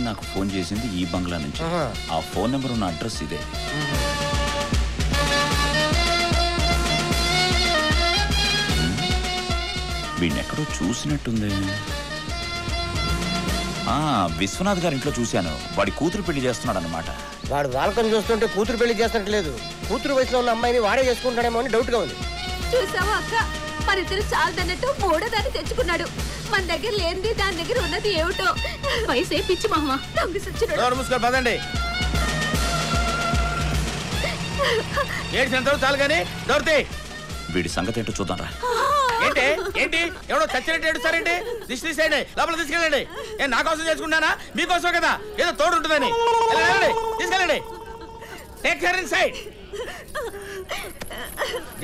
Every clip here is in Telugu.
నాకు ఫోన్ చేసింది ఈ బంగ్లా నుంచి. ఆ ఫోన్ నెంబర్ ఉన్న అడ్రస్ ఇదే. వీడిని ఎక్కడో చూసినట్టుంది. విశ్వనాథ్ గారి ఇంట్లో చూశాను. వాడి కూతురు పెళ్లి చేస్తున్నాడు అన్నమాట. వాడు వాళ్ళకని చూస్తుంటే కూతురు పెళ్లి చేస్తున్నట్లేదు. కూతురు వయసులో ఉన్న అమ్మాయిని వాడే చేసుకుంటాడేమో అని డౌట్ గా ఉంది. చూసావా అక్క, మన ఇద్దరు చాలదన్నట్టు మూడో దాన్ని తెచ్చుకున్నాడు. మన దగ్గర లేనిది దాని దగ్గర ఉన్నది ఏమిటో. వయసే పిచ్చి మహమ్మ దొంగ సచ్చినాడు. పదండి. చాలు కానీ దొరికితే వీడి సంగతి ఏంటో చూద్దాం రా. ఏంటి ఏంటి ఎవడో చచ్చినట్టు ఏడుస్తారేంటి? దిష్టి తీసేయండి, లోపల తీసుకెళ్ళండి. నేను నా కోసం చేసుకుంటానా? మీకోసం కదా, ఏదో తోడు ఉంటుందని. తీసుకెళ్ళండి. Take care in side.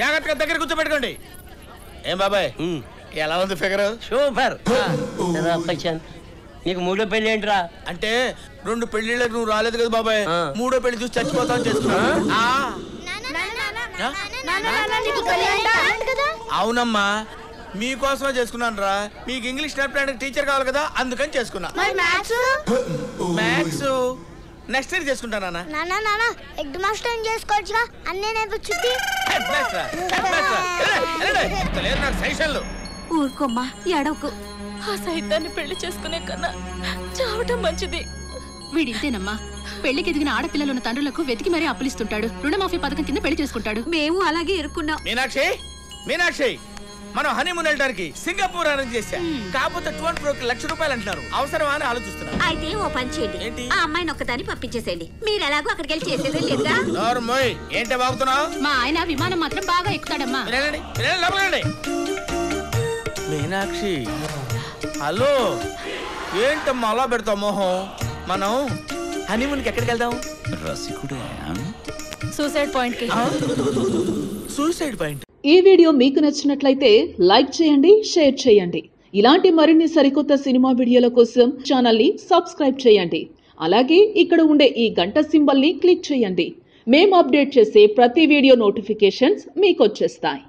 జాగ్రత్తగా దగ్గర కూర్చోబెట్టుకోండి. ఏం బాబాయ్ ఎలా ఉంది ఫిగర్? సూపర్. నీకు మూడో పెళ్లి ఏంట్రా? అంటే 2 పెళ్లిళ్ళకి నువ్వు రాలేదు కదా బాబాయ్, 3వ పెళ్లి చూసి చచ్చిపోతావు చేసుకున్నా. అవునమ్మా, మీకోసమే చేసుకున్నాను రా. మీకు ఇంగ్లీష్ నేర్పడానికి టీచర్ కావాలి కదా, అందుకని చేసుకున్నా. మ్యాథ్స్ నెక్స్ట్ ఇయర్ చేసుకుంటానా? హెడ్ మాస్టర్ చేసుకోవచ్చుగా, అన్నీ నేర్పించుద్ది. ఊరుకోమ్మా, ఎడవకు. ఆ సైతాన్ని పెళ్లి చేసుకునే కన్నా చావటం మంచిది. వీడింతేనమ్మా, పెళ్లికి ఎదిగిన ఆడపిల్లలున్న తండ్రులకు వెతికి మరీ అప్పులిస్తుంటాడు. రుణమాఫీ పథకం కింద పెళ్లి చేసుకుంటాడు. మేము అలాగే ఇరుక్కున్నాం. మీనాక్షి మనం హనీమూన్ వెళ్ళడానికి సింగపూర్ అరేంజ్ చేశా. కాకపోతే 2 లక్ష రూపాయలు అంటున్నారు. అవసరమా అని ఆలోచిస్తున్నారు. అయితే ఓ పని చేయండి, ఆ అమ్మాయిని ఒక్కదాన్ని పంపించేసేయండి. మీరు ఎలాగో అక్కడికి వెళ్ళి చేసేదే లేదుగా. ఏంటే బాగుతున్నావు? మా ఆయన విమానం మాత్రం బాగా ఎక్కుతాడమ్మా. మీనాక్షి హలో, ఏంటమ్మా అలా పెడతావు మొహం? మనం హనీమూన్కి ఎక్కడికి వెళ్దాం? రసికుడే. సూసైడ్ పాయింట్ కి. Suicide point. ఈ వీడియో మీకు నచ్చినట్లయితే లైక్ చేయండి, షేర్ చేయండి. ఇలాంటి మరిన్ని సరికొత్త సినిమా వీడియోల కోసం ఛానల్ ని సబ్స్క్రైబ్ చేయండి. అలాగే ఇక్కడ ఉండే ఈ గంట సింబల్ ని క్లిక్ చేయండి. మేము అప్డేట్ చేసే ప్రతి వీడియో నోటిఫికేషన్స్ మీకు వచ్చేస్తాయి.